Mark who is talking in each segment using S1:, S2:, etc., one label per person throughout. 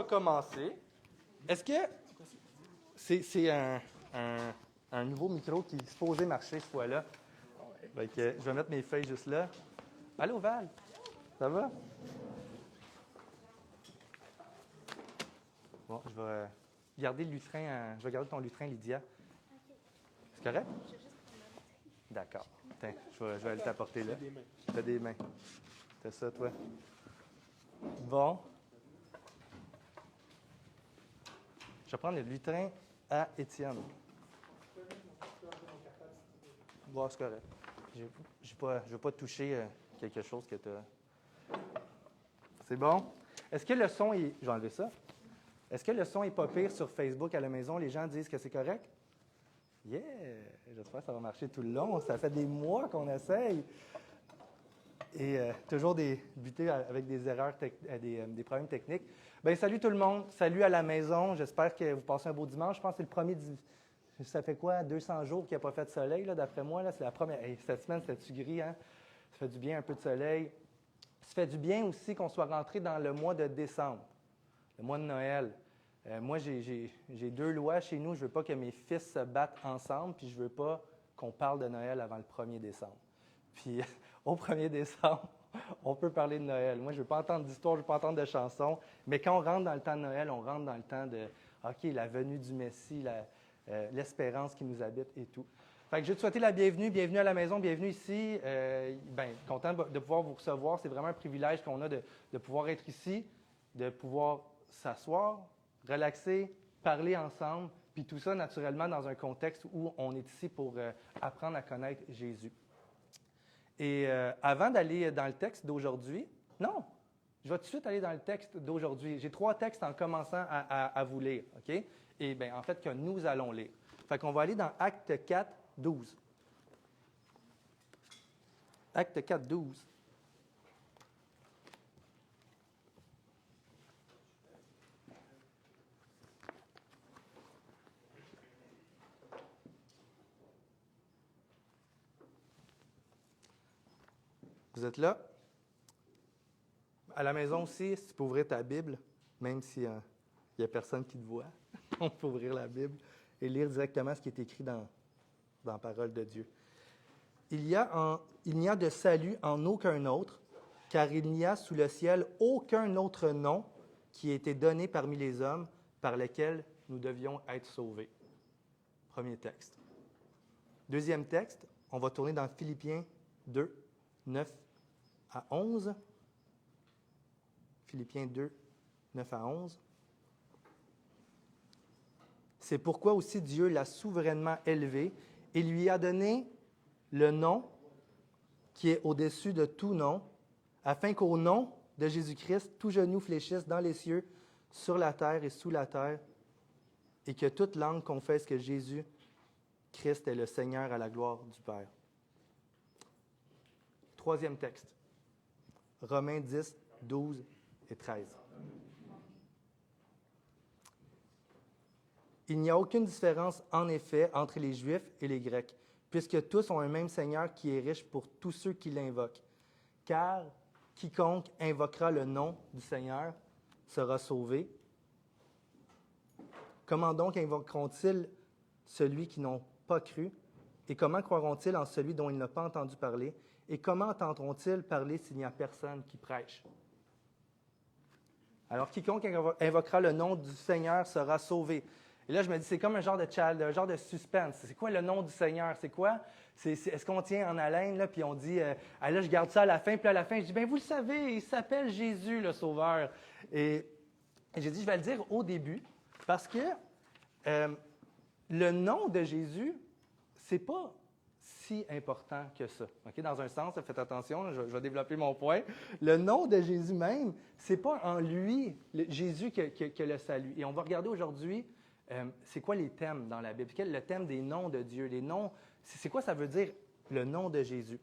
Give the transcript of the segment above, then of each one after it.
S1: commencer. Est-ce que c'est un nouveau micro qui est supposé marcher cette fois-là? Fait que je vais mettre mes feuilles juste là. Allô, Val? Ça va? Bon, je vais garder le lutrin. Je vais garder ton lutrin, Lydia. C'est correct? D'accord. Tiens, je vais aller t'apporter là. T'as des mains. T'as ça, toi? Bon. Je vais prendre le lutrin à Étienne. Bon, c'est correct. Je ne veux pas toucher quelque chose que tu as. C'est bon? Est-ce que le son est. Je vais enlever ça. Est-ce que le son est pas pire sur Facebook à la maison? Les gens disent que c'est correct? Yeah! J'espère que ça va marcher tout le long. Ça fait des mois qu'on essaye. Et toujours buter avec des erreurs, des problèmes techniques. Bien, salut tout le monde. Salut à la maison. J'espère que vous passez un beau dimanche. Je pense que c'est le premier. Ça fait quoi? 200 jours qu'il n'y a pas fait de soleil, là, d'après moi. Là, c'est la première. Hey, cette semaine, c'était-tu gris, hein? Ça fait du bien, un peu de soleil. Ça fait du bien aussi qu'on soit rentré dans le mois de décembre, le mois de Noël. Moi, j'ai 2 lois chez nous. Je ne veux pas que mes fils se battent ensemble, puis je ne veux pas qu'on parle de Noël avant le 1er décembre. Puis, au 1er décembre, on peut parler de Noël. Moi, je ne veux pas entendre d'histoire, je ne veux pas entendre de chansons. Mais quand on rentre dans le temps de Noël, on rentre dans le temps de, OK, la venue du Messie, l'espérance qui nous habite et tout. Fait que je vais te souhaiter la bienvenue. Bienvenue à la maison, bienvenue ici. Content de pouvoir vous recevoir. C'est vraiment un privilège qu'on a de pouvoir être ici, de pouvoir s'asseoir, relaxer, parler ensemble, puis tout ça, naturellement, dans un contexte où on est ici pour apprendre à connaître Jésus. Et avant d'aller dans le texte d'aujourd'hui, non, je vais tout de suite aller dans le texte d'aujourd'hui. J'ai 3 textes en commençant à vous lire, OK? Et bien, en fait, que nous allons lire. Fait qu'on va aller dans Acte 4, 12. Acte 4, 12. Vous êtes là? À la maison aussi, si tu peux ouvrir ta Bible, même s'il n'y a personne qui te voit, on peut ouvrir la Bible et lire directement ce qui est écrit dans la parole de Dieu. Il n'y a de salut en aucun autre, car il n'y a sous le ciel aucun autre nom qui ait été donné parmi les hommes par lequel nous devions être sauvés. Premier texte. Deuxième texte, on va tourner dans Philippiens 2, 9 à 11. Philippiens 2, 9 à 11. C'est pourquoi aussi Dieu l'a souverainement élevé et lui a donné le nom qui est au-dessus de tout nom, afin qu'au nom de Jésus-Christ, tout genou fléchisse dans les cieux, sur la terre et sous la terre, et que toute langue confesse que Jésus-Christ est le Seigneur à la gloire du Père. Troisième texte, Romains 10, 12 et 13. Il n'y a aucune différence, en effet, entre les Juifs et les Grecs, puisque tous ont un même Seigneur qui est riche pour tous ceux qui l'invoquent. Car quiconque invoquera le nom du Seigneur sera sauvé. Comment donc invoqueront-ils celui qui n'ont pas cru? Et comment croiront-ils en celui dont ils n'ont pas entendu parler? Et comment entendront-ils parler s'il n'y a personne qui prêche? Alors, quiconque invoquera le nom du Seigneur sera sauvé. Et là, je me dis, c'est comme un genre de suspense. C'est quoi le nom du Seigneur? C'est quoi? Est-ce qu'on tient en haleine, là, puis on dit, ah, là, je garde ça à la fin, puis à la fin, je dis, bien, vous le savez, il s'appelle Jésus, le Sauveur. Et j'ai dit, je vais le dire au début, parce que le nom de Jésus, c'est pas si important que ça. Okay? Dans un sens, faites attention, je vais développer mon point. Le nom de Jésus même, c'est pas en lui, Jésus, que le salut. Et on va regarder aujourd'hui, c'est quoi les thèmes dans la Bible? Quel est le thème des noms de Dieu? Les noms, c'est quoi ça veut dire, le nom de Jésus?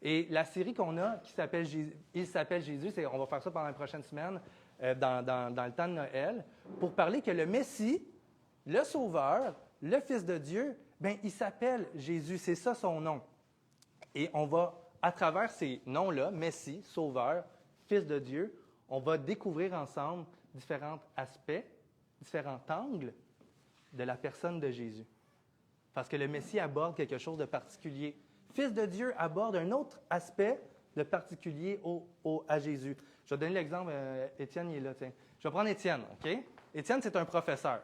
S1: Et la série qu'on a, qui s'appelle « Il s'appelle Jésus », on va faire ça pendant les prochaines semaines, dans le temps de Noël, pour parler que le Messie, le Sauveur, le Fils de Dieu, bien, il s'appelle Jésus, c'est ça son nom. Et on va, à travers ces noms-là, Messie, Sauveur, Fils de Dieu, on va découvrir ensemble différents aspects, différents angles de la personne de Jésus. Parce que le Messie aborde quelque chose de particulier. Fils de Dieu aborde un autre aspect de particulier à Jésus. Je vais donner l'exemple, Étienne il est là. Tiens. Je vais prendre Étienne, OK? Étienne, c'est un professeur.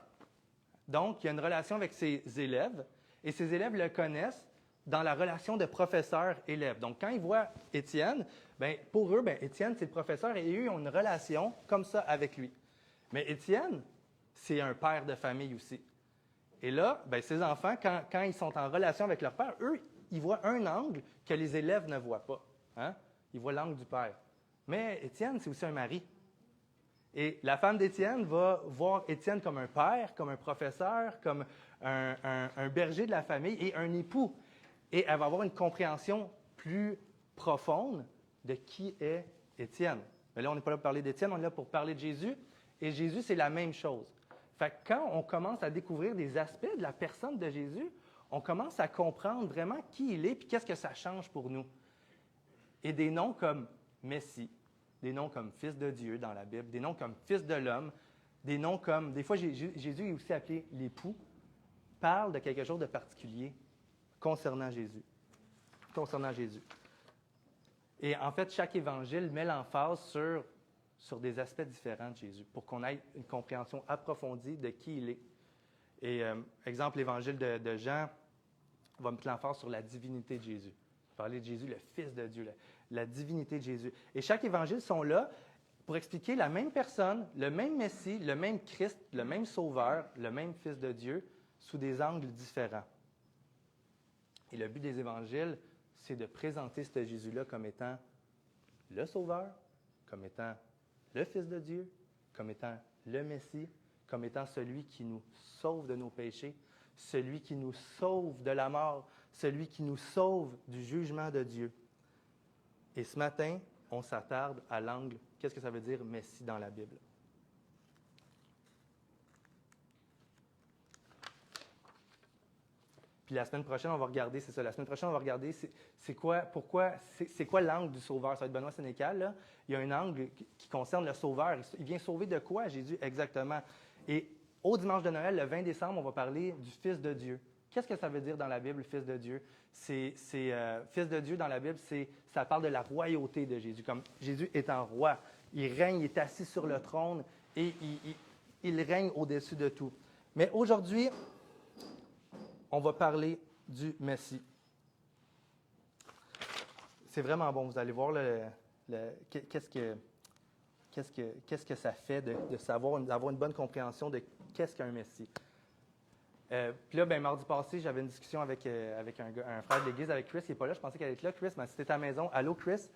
S1: Donc, il y a une relation avec ses élèves, et ses élèves le connaissent dans la relation de professeur-élève. Donc, quand ils voient Étienne, bien, pour eux, bien, Étienne, c'est le professeur, et eux, ils ont une relation comme ça avec lui. Mais Étienne, c'est un père de famille aussi. Et là, bien, ces enfants, quand ils sont en relation avec leur père, eux, ils voient un angle que les élèves ne voient pas. Hein? Ils voient l'angle du père. Mais Étienne, c'est aussi un mari. Et la femme d'Étienne va voir Étienne comme un père, comme un professeur, comme un berger de la famille et un époux. Et elle va avoir une compréhension plus profonde de qui est Étienne. Mais là, on n'est pas là pour parler d'Étienne, on est là pour parler de Jésus. Et Jésus, c'est la même chose. Fait que quand on commence à découvrir des aspects de la personne de Jésus, on commence à comprendre vraiment qui il est et qu'est-ce que ça change pour nous. Et des noms comme Messie, des noms comme Fils de Dieu dans la Bible, des noms comme Fils de l'homme, des noms comme, des fois Jésus est aussi appelé l'époux, parle de quelque chose de particulier concernant Jésus. Concernant Jésus. Et en fait, chaque évangile met l'emphase sur des aspects différents de Jésus pour qu'on ait une compréhension approfondie de qui il est. Et exemple, l'évangile de Jean va mettre l'emphase sur la divinité de Jésus. Parler de Jésus, le Fils de Dieu, la divinité de Jésus. Et chaque évangile sont là pour expliquer la même personne, le même Messie, le même Christ, le même Sauveur, le même Fils de Dieu, sous des angles différents. Et le but des évangiles, c'est de présenter ce Jésus-là comme étant le Sauveur, comme étant le Fils de Dieu, comme étant le Messie, comme étant celui qui nous sauve de nos péchés, celui qui nous sauve de la mort, celui qui nous sauve du jugement de Dieu. Et ce matin, on s'attarde à l'angle, qu'est-ce que ça veut dire Messie dans la Bible? Puis la semaine prochaine, on va regarder, c'est ça, la semaine prochaine, on va regarder c'est quoi l'angle du Sauveur. Ça va être Benoît Sénécal, là. Il y a un angle qui concerne le Sauveur. Il vient sauver de quoi, Jésus, exactement? Et au dimanche de Noël, le 20 décembre, on va parler du Fils de Dieu. Qu'est-ce que ça veut dire dans la Bible, Fils de Dieu? Fils de Dieu dans la Bible, ça parle de la royauté de Jésus. Comme Jésus est un roi, il règne, il est assis sur le trône et il règne au-dessus de tout. Mais aujourd'hui, on va parler du Messie. C'est vraiment bon, vous allez voir qu'est-ce que ça fait d'avoir une bonne compréhension de qu'est-ce qu'un Messie. Puis là, mardi passé, j'avais une discussion avec un frère de l'Église, avec Chris, qui n'est pas là. Je pensais qu'elle allait être là, Chris, mais c'était à la maison. Allô, Chris?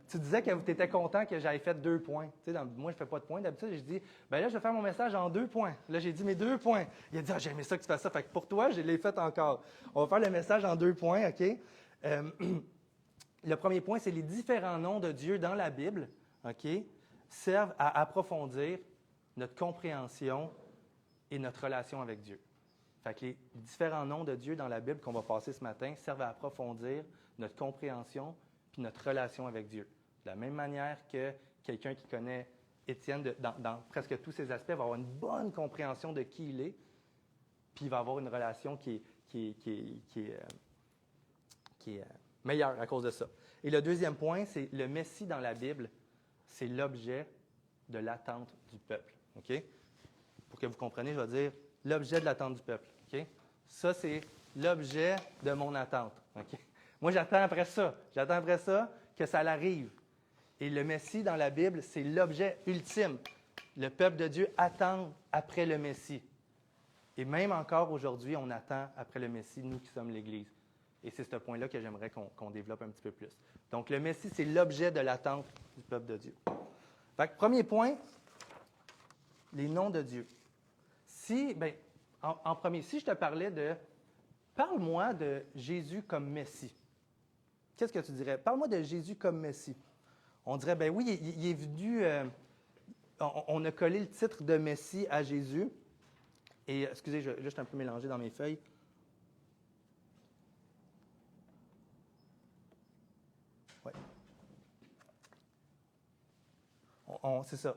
S1: Tu disais que tu étais content que j'avais fait 2 points. Tu sais, moi, je ne fais pas de points. D'habitude, j'ai dit, là, je vais faire mon message en 2 points. Là, j'ai dit mes 2 points. Il a dit, j'ai aimé ça que tu fasses ça. Fait que pour toi, je l'ai fait encore. On va faire le message en 2 points, OK? Le premier point, c'est les différents noms de Dieu dans la Bible, OK, servent à approfondir notre compréhension et notre relation avec Dieu. Fait que les différents noms de Dieu dans la Bible qu'on va passer ce matin servent à approfondir notre compréhension puis notre relation avec Dieu. De la même manière que quelqu'un qui connaît Étienne dans presque tous ses aspects va avoir une bonne compréhension de qui il est, puis il va avoir une relation qui est meilleure à cause de ça. Et le deuxième point, c'est le Messie dans la Bible, c'est l'objet de l'attente du peuple. OK? Pour que vous compreniez, je vais dire l'objet de l'attente du peuple. OK? Ça, c'est l'objet de mon attente. OK? Moi, j'attends après ça. J'attends après ça que ça l'arrive. Et le Messie dans la Bible, c'est l'objet ultime. Le peuple de Dieu attend après le Messie. Et même encore aujourd'hui, on attend après le Messie, nous qui sommes l'Église. Et c'est ce point-là que j'aimerais qu'on développe un petit peu plus. Donc, le Messie, c'est l'objet de l'attente du peuple de Dieu. Fait que, premier point, les noms de Dieu. En premier, si je te parlais parle-moi de Jésus comme Messie. Qu'est-ce que tu dirais? Parle-moi de Jésus comme Messie. On dirait, oui, il est venu, on a collé le titre de Messie à Jésus. Et, excusez, je vais juste un peu mélanger dans mes feuilles. Ouais. C'est ça.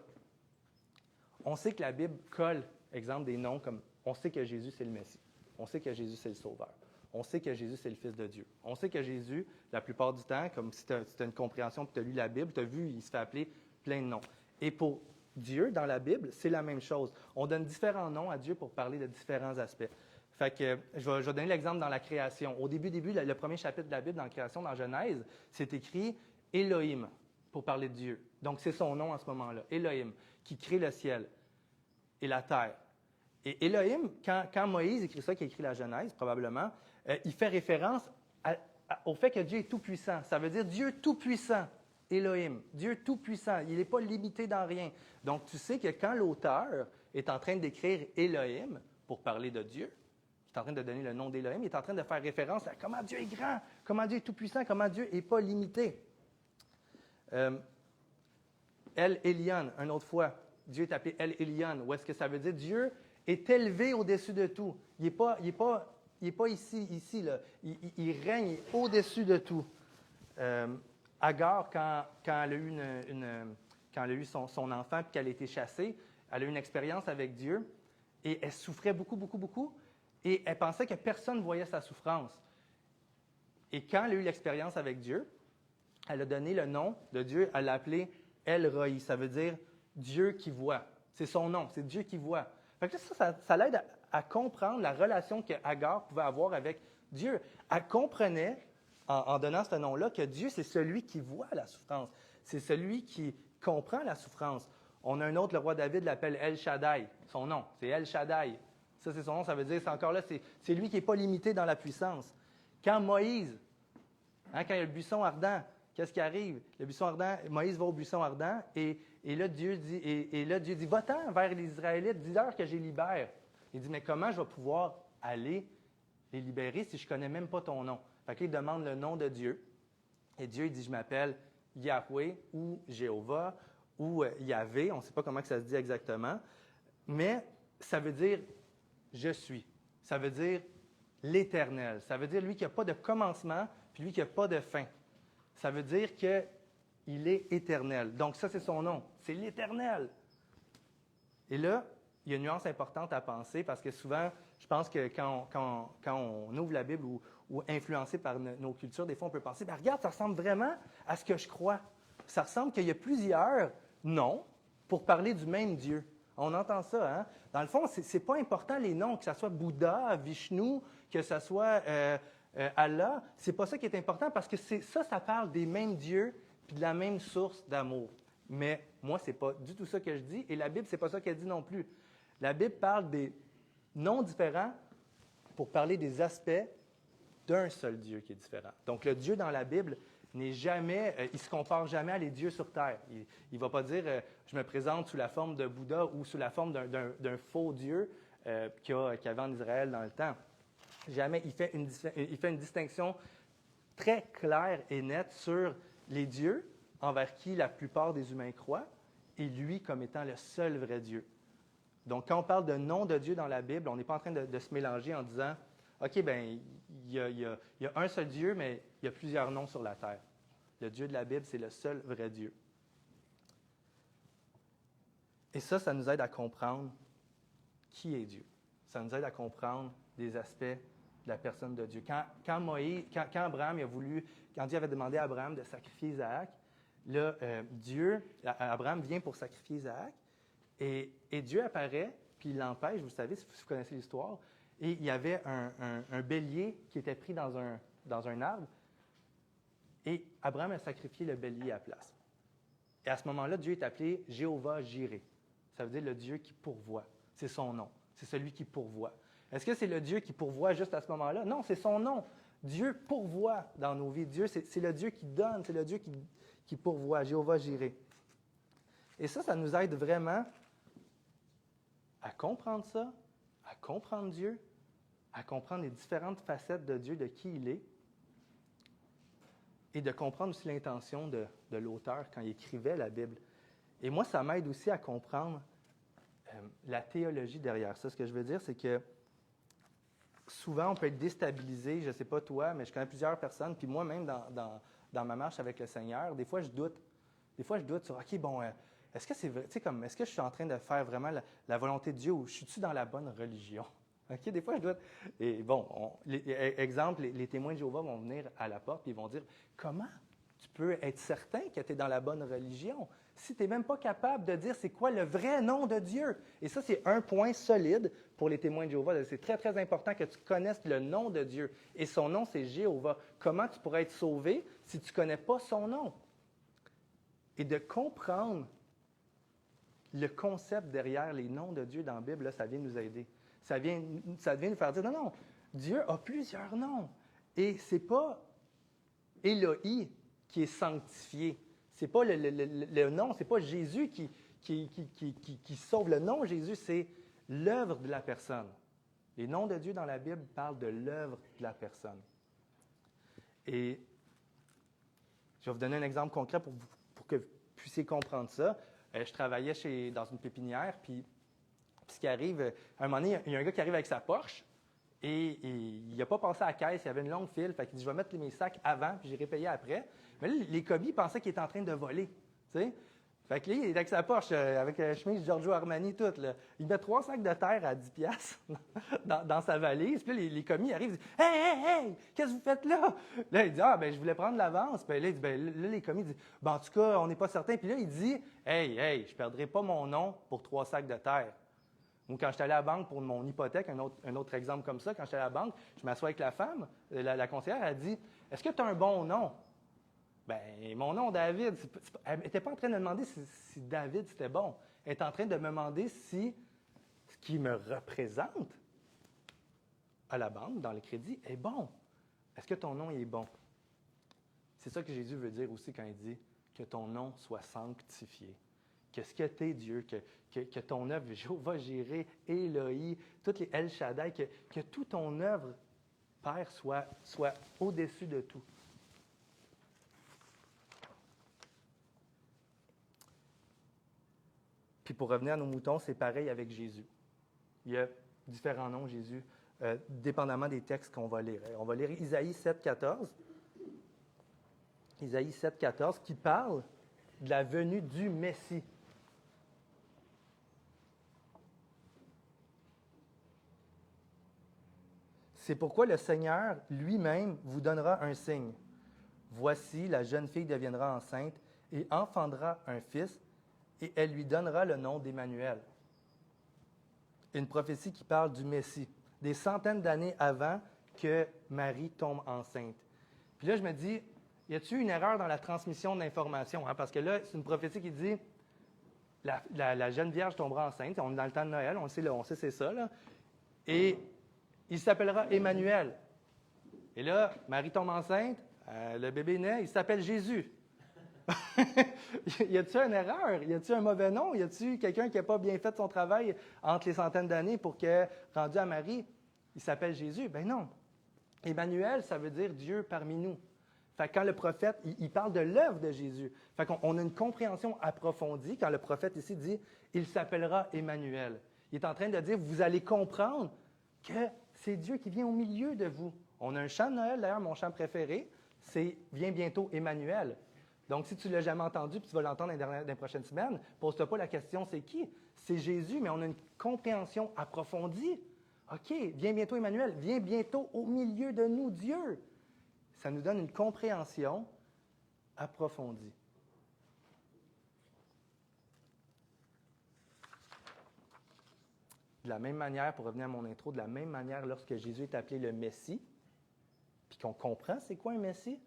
S1: On sait que la Bible colle, exemple, des noms comme on sait que Jésus, c'est le Messie. On sait que Jésus, c'est le Sauveur. On sait que Jésus, c'est le Fils de Dieu. On sait que Jésus, la plupart du temps, comme si tu as une compréhension et tu as lu la Bible, tu as vu, il se fait appeler plein de noms. Et pour Dieu, dans la Bible, c'est la même chose. On donne différents noms à Dieu pour parler de différents aspects. Fait que je vais donner l'exemple dans la création. Au début, le premier chapitre de la Bible, dans la création, dans Genèse, c'est écrit Elohim, pour parler de Dieu. Donc, c'est son nom à ce moment-là, Elohim, qui crée le ciel et la terre. Et Elohim, quand Moïse écrit ça, qui écrit la Genèse, probablement, il fait référence au fait que Dieu est tout-puissant. Ça veut dire Dieu tout-puissant, Elohim, Dieu tout-puissant. Il n'est pas limité dans rien. Donc, tu sais que quand l'auteur est en train d'écrire Elohim pour parler de Dieu, il est en train de donner le nom d'Elohim, il est en train de faire référence à comment Dieu est grand, comment Dieu est tout-puissant, comment Dieu n'est pas limité. El Elyon, une autre fois, Dieu est appelé El Elyon. Où est-ce que ça veut dire? Dieu est élevé au-dessus de tout. Il n'est pas ici là. Il règne au-dessus de tout. Agar, quand elle a eu, quand elle a eu son enfant et qu'elle a été chassée, elle a eu une expérience avec Dieu et elle souffrait beaucoup, beaucoup, beaucoup. Et elle pensait que personne ne voyait sa souffrance. Et quand elle a eu l'expérience avec Dieu, elle a donné le nom de Dieu, elle l'a appelé El Roi. Ça veut dire Dieu qui voit. C'est son nom, c'est Dieu qui voit. Fait que ça l'aide à comprendre la relation que Agar pouvait avoir avec Dieu. Elle comprenait, en donnant ce nom-là, que Dieu, c'est celui qui voit la souffrance. C'est celui qui comprend la souffrance. On a un autre, le roi David l'appelle El Shaddai. Son nom, c'est El Shaddai. Ça, c'est son nom, ça veut dire, c'est encore là, c'est lui qui n'est pas limité dans la puissance. Quand Moïse, quand il y a le buisson ardent, qu'est-ce qui arrive? Le buisson ardent, Moïse va au buisson ardent et là, Dieu dit, va-t'en vers les Israélites, dis-leur que je les libère. Il dit, mais comment je vais pouvoir aller les libérer si je ne connais même pas ton nom? Fait qu'il demande le nom de Dieu. Et Dieu il dit, je m'appelle Yahweh ou Jéhovah ou Yahvé, on ne sait pas comment que ça se dit exactement, mais ça veut dire je suis. Ça veut dire l'Éternel. Ça veut dire lui qui n'a pas de commencement puis lui qui n'a pas de fin. Ça veut dire qu'il est éternel. Donc ça, c'est son nom. C'est l'Éternel. Et là, il y a une nuance importante à penser parce que souvent, je pense que quand on ouvre la Bible ou influencé par nos cultures, des fois, on peut penser, ben, regarde, ça ressemble vraiment à ce que je crois. Ça ressemble qu'il y a plusieurs noms pour parler du même Dieu. On entend ça, hein? Dans le fond, ce n'est pas important les noms, que ce soit Bouddha, Vishnu, que ce soit Allah. Ce n'est pas ça qui est important parce que ça parle des mêmes dieux puis de la même source d'amour. Mais moi, ce n'est pas du tout ça que je dis et la Bible, ce n'est pas ça qu'elle dit non plus. La Bible parle des noms différents pour parler des aspects d'un seul Dieu qui est différent. Donc, le Dieu dans la Bible n'est jamais, il ne se compare jamais à les dieux sur terre. Il ne va pas dire je me présente sous la forme de Bouddha ou sous la forme d'un faux Dieu qu'il y avait en Israël dans le temps. Jamais. Il fait une distinction très claire et nette sur les dieux envers qui la plupart des humains croient et lui comme étant le seul vrai Dieu. Donc, quand on parle de nom de Dieu dans la Bible, on n'est pas en train de se mélanger en disant OK, bien, il y a un seul Dieu, mais il y a plusieurs noms sur la terre. Le Dieu de la Bible, c'est le seul vrai Dieu. Et ça nous aide à comprendre qui est Dieu. Ça nous aide à comprendre des aspects de la personne de Dieu. Quand Abraham quand Dieu avait demandé à Abraham de sacrifier Isaac, là, Abraham vient pour sacrifier Isaac, et Dieu apparaît, puis il l'empêche, vous savez, si vous connaissez l'histoire, et il y avait un bélier qui était pris dans un arbre, et Abraham a sacrifié le bélier à la place. Et à ce moment-là, Dieu est appelé Jéhovah Jireh. Ça veut dire le Dieu qui pourvoit. C'est son nom. C'est celui qui pourvoit. Est-ce que c'est le Dieu qui pourvoit juste à ce moment-là? Non, c'est son nom. Dieu pourvoit dans nos vies. Dieu, c'est le Dieu qui donne, c'est le Dieu qui pourvoit, Jéhovah Jireh. Et ça nous aide vraiment à comprendre ça, à comprendre Dieu, à comprendre les différentes facettes de Dieu, de qui il est, et de comprendre aussi l'intention de l'auteur quand il écrivait la Bible. Et moi, ça m'aide aussi à comprendre la théologie derrière ça. Ce que je veux dire, c'est que souvent, on peut être déstabilisé. Je ne sais pas toi, mais je connais plusieurs personnes, puis moi-même, dans ma marche avec le Seigneur, des fois, je doute. Des fois, je doute sur, OK, bon, est-ce que c'est vrai, tu sais, comme, est-ce que je suis en train de faire vraiment la volonté de Dieu ou je suis-tu dans la bonne religion? OK, des fois, je dois. Et bon, exemple, les témoins de Jéhovah vont venir à la porte et ils vont dire comment tu peux être certain que tu es dans la bonne religion si tu n'es même pas capable de dire c'est quoi le vrai nom de Dieu? Et ça, c'est un point solide pour les témoins de Jéhovah. C'est très, très important que tu connaisses le nom de Dieu. Et son nom, c'est Jéhovah. Comment tu pourrais être sauvé si tu ne connais pas son nom? Et de comprendre le concept derrière les noms de Dieu dans la Bible, là, ça vient nous aider. Ça vient nous faire dire, non, non, Dieu a plusieurs noms. Et ce n'est pas Éloi qui est sanctifié. Ce n'est pas le nom, ce n'est pas Jésus qui sauve. Le nom Jésus, c'est l'œuvre de la personne. Les noms de Dieu dans la Bible parlent de l'œuvre de la personne. Et je vais vous donner un exemple concret pour que vous puissiez comprendre ça. Je travaillais dans une pépinière, puis ce qui arrive, à un moment donné, il y a un gars qui arrive avec sa Porsche, et il n'a pas passé à la caisse, il y avait une longue file, fait qu'il dit « Je vais mettre mes sacs avant, puis j'irai payer après ». Mais là, les commis pensaient qu'il était en train de voler, tu sais. Fait que là, il est avec sa Porsche, avec la chemise Giorgio Armani, tout, là. Il met 3 sacs de terre à 10$ dans sa valise. Puis là, les commis arrivent et disent « Hey, hey, hey, qu'est-ce que vous faites là? » Là, il dit « Ah, ben je voulais prendre l'avance. » Puis là, il dit, là, les commis disent « Ben, en tout cas, on n'est pas certain. » Puis là, il dit « Hey, hey, je ne perdrai pas mon nom pour 3 sacs de terre. » Ou quand j'étais allé à la banque pour mon hypothèque, un autre exemple comme ça, quand j'étais à la banque, je m'assois avec la femme, la conseillère, elle dit « Est-ce que tu as un bon nom? » Bien, mon nom, David, elle n'était pas en train de me demander si David, c'était bon. Elle est en train de me demander si ce qui me représente à la banque, dans le crédit, est bon. Est-ce que ton nom est bon? C'est ça que Jésus veut dire aussi quand il dit que ton nom soit sanctifié. Que ce que tu es, Dieu, que ton œuvre, Jéhovah Jireh, Éloi, toutes les El Shaddai, que toute ton œuvre, Père, soit au-dessus de tout. Puis pour revenir à nos moutons, c'est pareil avec Jésus. Il y a différents noms, Jésus, dépendamment des textes qu'on va lire. On va lire Isaïe 7,14. Isaïe 7,14 qui parle de la venue du Messie. C'est pourquoi le Seigneur lui-même vous donnera un signe. Voici, la jeune fille deviendra enceinte et enfantera un fils, et elle lui donnera le nom d'Emmanuel. Une prophétie qui parle du Messie, des centaines d'années avant que Marie tombe enceinte. Puis là, je me dis, y a-t-il une erreur dans la transmission de l'information? Hein? Parce que là, c'est une prophétie qui dit, la jeune vierge tombera enceinte, on est dans le temps de Noël, on sait c'est ça, là. Et il s'appellera Emmanuel. Et là, Marie tombe enceinte, le bébé naît, il s'appelle Jésus. Y a-t-il une erreur? Y a-t-il un mauvais nom? Y a-t-il quelqu'un qui n'a pas bien fait son travail entre les centaines d'années pour que, rendu à Marie, il s'appelle Jésus? Ben non. Emmanuel, ça veut dire Dieu parmi nous. Fait que quand le prophète, il parle de l'œuvre de Jésus. Fait qu'on a une compréhension approfondie quand le prophète ici dit « Il s'appellera Emmanuel ». Il est en train de dire « Vous allez comprendre que c'est Dieu qui vient au milieu de vous ». On a un chant de Noël, d'ailleurs, mon chant préféré, c'est « Viens bientôt Emmanuel ». Donc, si tu ne l'as jamais entendu, puis tu vas l'entendre dans les prochaines semaines, pose-toi pas la question, c'est qui? C'est Jésus, mais on a une compréhension approfondie. OK, viens bientôt Emmanuel, viens bientôt au milieu de nous, Dieu. Ça nous donne une compréhension approfondie. De la même manière, pour revenir à mon intro, de la même manière, lorsque Jésus est appelé le Messie, puis qu'on comprend c'est quoi un Messie,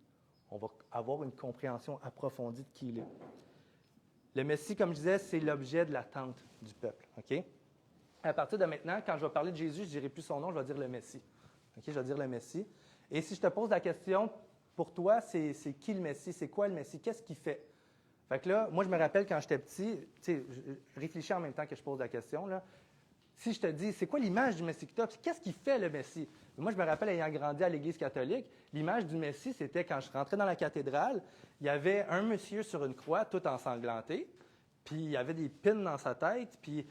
S1: on va avoir une compréhension approfondie de qui il est. Le Messie, comme je disais, c'est l'objet de l'attente du peuple. OK? À partir de maintenant, quand je vais parler de Jésus, je ne dirai plus son nom, je vais dire le Messie. OK? Je vais dire le Messie. Et si je te pose la question, pour toi, c'est qui le Messie? C'est quoi le Messie? Qu'est-ce qu'il fait? Fait que là, moi, je me rappelle quand j'étais petit, tu sais, je réfléchis en même temps que je pose la question, là. Si je te dis, c'est quoi l'image du Messie que tu as? Qu'est-ce qui fait le Messie? Moi, je me rappelle, ayant grandi à l'Église catholique, l'image du Messie, c'était quand je rentrais dans la cathédrale, il y avait un monsieur sur une croix, tout ensanglanté, puis il y avait des pins dans sa tête, puis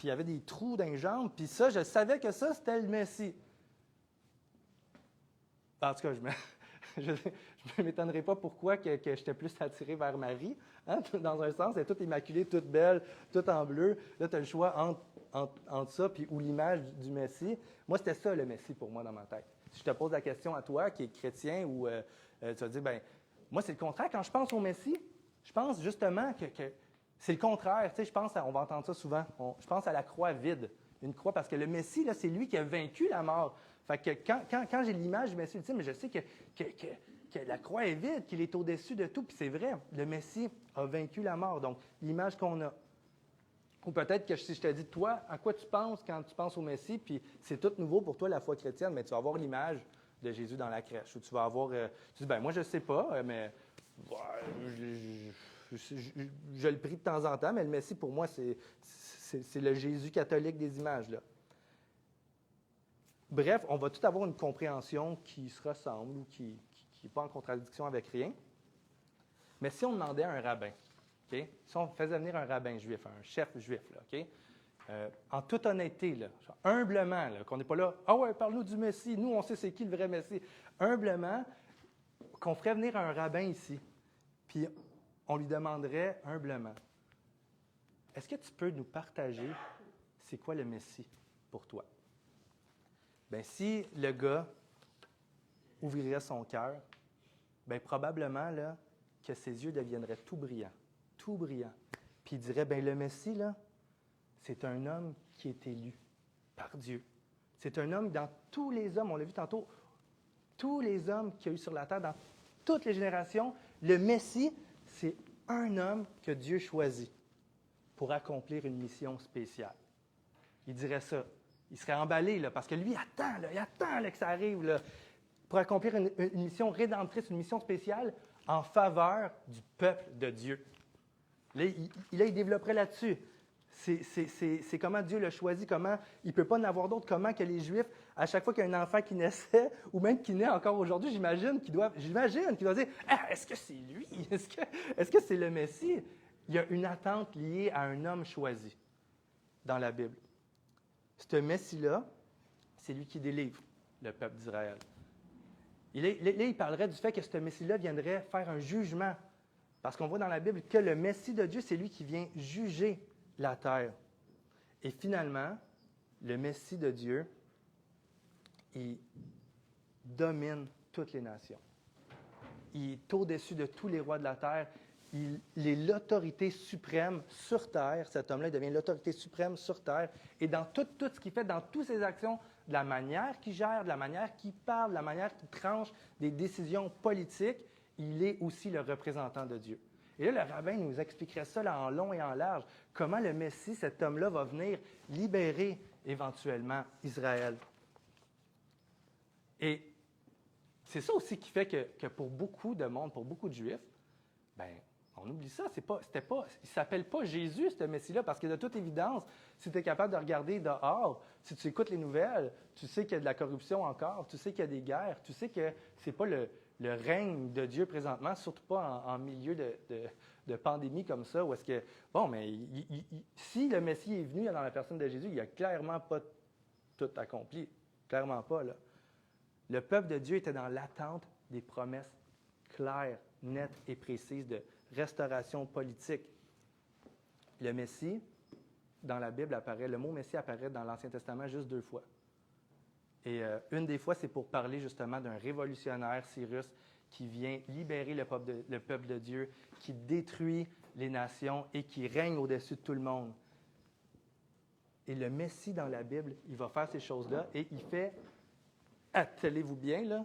S1: il y avait des trous dans les jambes, puis ça, je savais que ça, c'était le Messie. En tout cas, je ne m'étonnerais pas pourquoi que j'étais plus attiré vers Marie, hein, dans un sens. Elle est toute immaculée, toute belle, toute en bleu. Là, tu as le choix entre ça ou l'image du Messie. Moi, c'était ça le Messie pour moi dans ma tête. Si je te pose la question à toi, qui est chrétien, ou tu vas dire, ben moi, c'est le contraire. Quand je pense au Messie, je pense justement que c'est le contraire. Tu sais, on va entendre ça souvent, je pense à la croix vide. Une croix, parce que le Messie, là, c'est lui qui a vaincu la mort. Fait que quand j'ai l'image du Messie ultime, je sais que la croix est vide, qu'il est au-dessus de tout, puis c'est vrai, le Messie a vaincu la mort. Donc, l'image qu'on a. Ou peut-être que si je te dis, toi, à quoi tu penses quand tu penses au Messie, puis c'est tout nouveau pour toi, la foi chrétienne, mais tu vas avoir l'image de Jésus dans la crèche. Ou tu vas avoir, tu dis, ben moi, je ne sais pas, mais je le prie de temps en temps, mais le Messie, pour moi, c'est le Jésus catholique des images, là. Bref, on va tout avoir une compréhension qui se ressemble ou qui n'est pas en contradiction avec rien. Mais si on demandait à un rabbin, okay, si on faisait venir un rabbin juif, un chef juif, là, okay, en toute honnêteté, là, humblement, là, qu'on n'est pas là, « Ah ouais, parle-nous du Messie, nous, on sait c'est qui le vrai Messie. » Humblement, qu'on ferait venir un rabbin ici, puis on lui demanderait humblement, « Est-ce que tu peux nous partager c'est quoi le Messie pour toi? » Bien, si le gars ouvrirait son cœur, bien, probablement là, que ses yeux deviendraient tout brillants. Puis il dirait, bien, le Messie, là, c'est un homme qui est élu par Dieu. C'est un homme dans tous les hommes, on l'a vu tantôt, tous les hommes qu'il y a eu sur la terre, dans toutes les générations, le Messie, c'est un homme que Dieu choisit pour accomplir une mission spéciale. Il dirait ça. Il serait emballé, là, parce que lui, il attend là, que ça arrive, là, pour accomplir une mission rédemptrice, une mission spéciale en faveur du peuple de Dieu. Là, il développerait là-dessus. C'est comment Dieu l'a choisi, comment il ne peut pas en avoir d'autre, comment que les Juifs, à chaque fois qu'il y a un enfant qui naissait, ou même qui naît encore aujourd'hui, j'imagine qu'ils doivent dire « Ah, est-ce que c'est lui? Est-ce que c'est le Messie? » Il y a une attente liée à un homme choisi dans la Bible. Ce Messie-là, c'est lui qui délivre le peuple d'Israël. Là, il parlerait du fait que ce Messie-là viendrait faire un jugement. Parce qu'on voit dans la Bible que le Messie de Dieu, c'est lui qui vient juger la terre. Et finalement, le Messie de Dieu, il domine toutes les nations. Il est au-dessus de tous les rois de la terre. Il est l'autorité suprême sur terre. Cet homme-là devient l'autorité suprême sur terre. Et dans tout ce qu'il fait, dans toutes ses actions, de la manière qu'il gère, de la manière qu'il parle, de la manière qu'il tranche des décisions politiques, il est aussi le représentant de Dieu. Et là, le rabbin nous expliquerait ça là, en long et en large, comment le Messie, cet homme-là, va venir libérer éventuellement Israël. Et c'est ça aussi qui fait que pour beaucoup de monde, pour beaucoup de Juifs, bien, on oublie ça. Il ne s'appelle pas Jésus, ce Messie-là, parce que de toute évidence, si tu es capable de regarder dehors, si tu écoutes les nouvelles, tu sais qu'il y a de la corruption encore, tu sais qu'il y a des guerres, tu sais que ce n'est pas le règne de Dieu présentement, surtout pas en milieu de pandémie comme ça, où est-ce que, bon, mais si le Messie est venu dans la personne de Jésus, il n'a clairement pas tout accompli. Clairement pas, là. Le peuple de Dieu était dans l'attente des promesses claires, nettes et précises de restauration politique. Le Messie, dans la Bible, le mot Messie apparaît dans l'Ancien Testament juste 2 fois. Et une des fois, c'est pour parler justement d'un révolutionnaire, Cyrus, qui vient libérer le peuple de Dieu, qui détruit les nations et qui règne au-dessus de tout le monde. Et le Messie dans la Bible, il va faire ces choses-là et il fait, attelez-vous bien, là,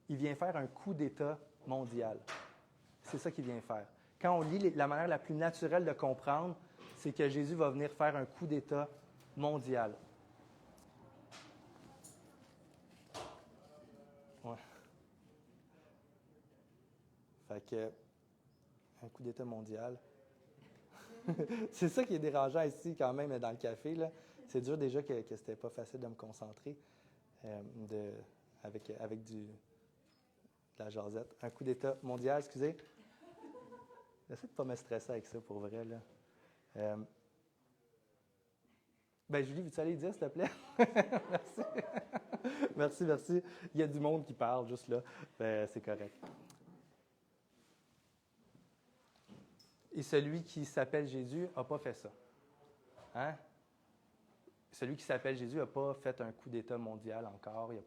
S1: il vient faire un coup d'État mondial. C'est ça qu'il vient faire. Quand on lit la manière la plus naturelle de comprendre, c'est que Jésus va venir faire un coup d'État mondial. Ouais. Fait que, un coup d'État mondial. C'est ça qui est dérangeant ici, quand même, dans le café, là. C'est dur déjà que c'était pas facile de me concentrer avec de la jasette. Un coup d'État mondial, excusez. J'essaie de ne pas me stresser avec ça, pour vrai, là. Julie, veux-tu aller dire, s'il te plaît? Merci. Merci, merci. Il y a du monde qui parle juste là. Ben, c'est correct. Et celui qui s'appelle Jésus n'a pas fait ça. Hein? Celui qui s'appelle Jésus n'a pas fait un coup d'État mondial encore. Il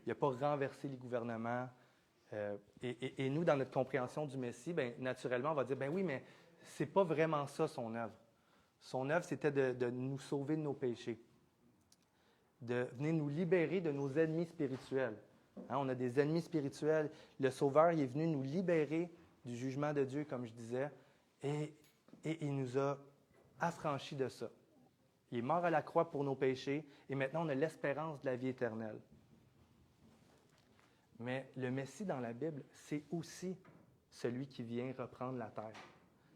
S1: n'a pas renversé les gouvernements. Et nous, dans notre compréhension du Messie, bien, naturellement, on va dire, ben oui, mais c'est pas vraiment ça son œuvre. Son œuvre, c'était de nous sauver de nos péchés, de venir nous libérer de nos ennemis spirituels. Hein, on a des ennemis spirituels. Le Sauveur, il est venu nous libérer du jugement de Dieu, comme je disais, et il nous a affranchis de ça. Il est mort à la croix pour nos péchés, et maintenant on a l'espérance de la vie éternelle. Mais le Messie dans la Bible, c'est aussi celui qui vient reprendre la terre.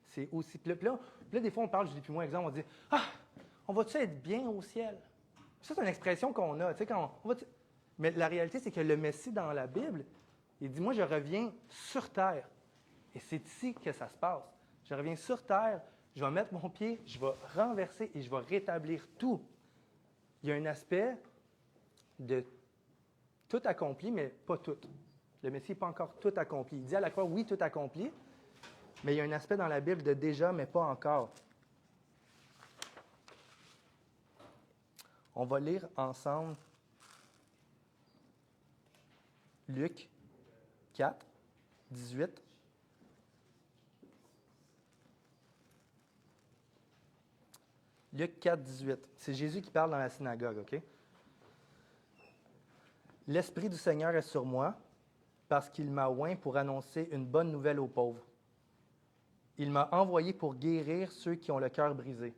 S1: C'est aussi. Puis là, des fois, on parle, je dis plus moi, exemple, on dit ah, on va-tu être bien au ciel? Ça, c'est une expression qu'on a. Tu sais, mais la réalité, c'est que le Messie dans la Bible, il dit moi, je reviens sur terre. Et c'est ici que ça se passe. Je reviens sur terre, je vais mettre mon pied, je vais renverser et je vais rétablir tout. Il y a un aspect de tout accompli, mais pas tout. Le Messie n'est pas encore tout accompli. Il dit à la croix, oui, tout accompli, mais il y a un aspect dans la Bible de déjà, mais pas encore. On va lire ensemble Luc 4, 18. Luc 4, 18. C'est Jésus qui parle dans la synagogue, OK? « L'Esprit du Seigneur est sur moi, parce qu'il m'a oint pour annoncer une bonne nouvelle aux pauvres. Il m'a envoyé pour guérir ceux qui ont le cœur brisé,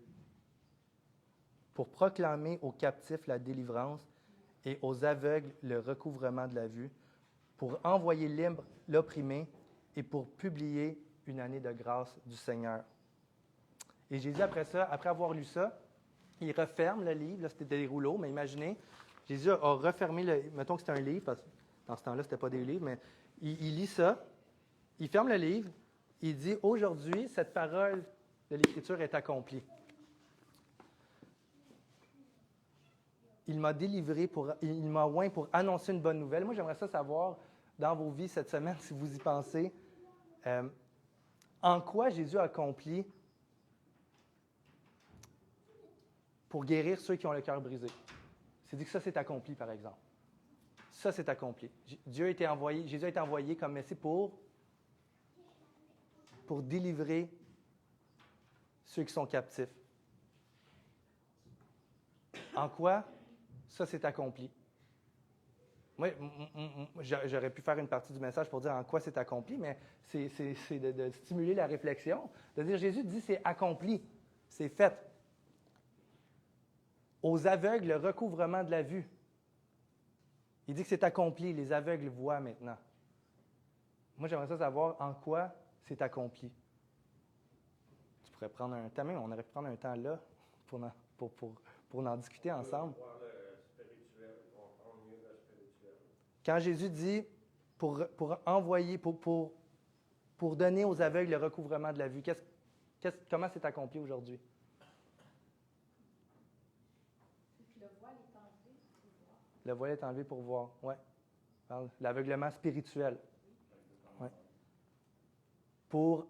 S1: pour proclamer aux captifs la délivrance et aux aveugles le recouvrement de la vue, pour envoyer libre l'opprimé et pour publier une année de grâce du Seigneur. » Et Jésus, après ça, après avoir lu ça, il referme le livre. Là, c'était des rouleaux, mais imaginez, Jésus a refermé mettons que c'était un livre, parce que dans ce temps-là, ce n'était pas des livres, mais il lit ça, il ferme le livre, il dit, aujourd'hui, cette parole de l'Écriture est accomplie. Il m'a délivré, il m'a oint pour annoncer une bonne nouvelle. Moi, j'aimerais ça savoir, dans vos vies cette semaine, si vous y pensez, en quoi Jésus a accompli pour guérir ceux qui ont le cœur brisé. C'est dit que ça, c'est accompli, par exemple. Ça, c'est accompli. Jésus a été envoyé comme Messie pour délivrer ceux qui sont captifs. En quoi? Ça, c'est accompli. Moi, j'aurais pu faire une partie du message pour dire en quoi c'est accompli, mais c'est de stimuler la réflexion, de dire Jésus dit c'est accompli, c'est fait. Aux aveugles, le recouvrement de la vue. Il dit que c'est accompli, les aveugles voient maintenant. Moi, j'aimerais ça savoir en quoi c'est accompli. Tu pourrais prendre un temps, même on aurait pu prendre un temps là pour en discuter ensemble. Quand Jésus dit pour envoyer, pour donner aux aveugles le recouvrement de la vue, comment c'est accompli aujourd'hui? Le voile est enlevé pour voir. Oui. L'aveuglement spirituel. Ouais. Pour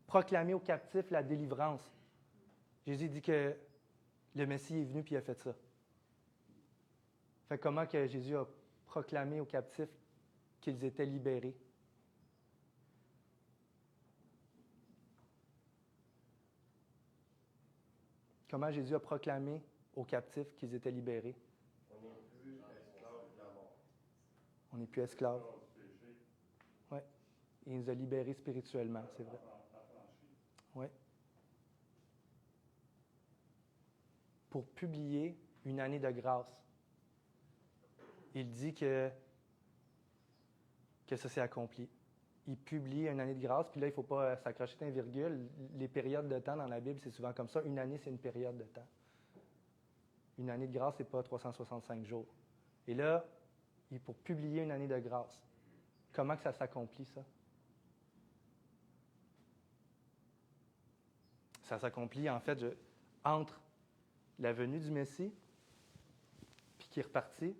S1: proclamer aux captifs la délivrance. Jésus dit que le Messie est venu et il a fait ça. Fait comment que Jésus a proclamé aux captifs qu'ils étaient libérés? Comment Jésus a proclamé aux captifs qu'ils étaient libérés? On n'est plus esclaves. Oui. Il nous a libérés spirituellement, c'est vrai. Oui. Pour publier une année de grâce. Il dit que ça s'est accompli. Il publie une année de grâce, puis là, il ne faut pas s'accrocher à un virgule. Les périodes de temps dans la Bible, c'est souvent comme ça. Une année, c'est une période de temps. Une année de grâce, ce n'est pas 365 jours. Et là, il est pour publier une année de grâce. Comment que ça s'accomplit, ça? Ça s'accomplit, en fait, entre la venue du Messie puis
S2: qui est reparti.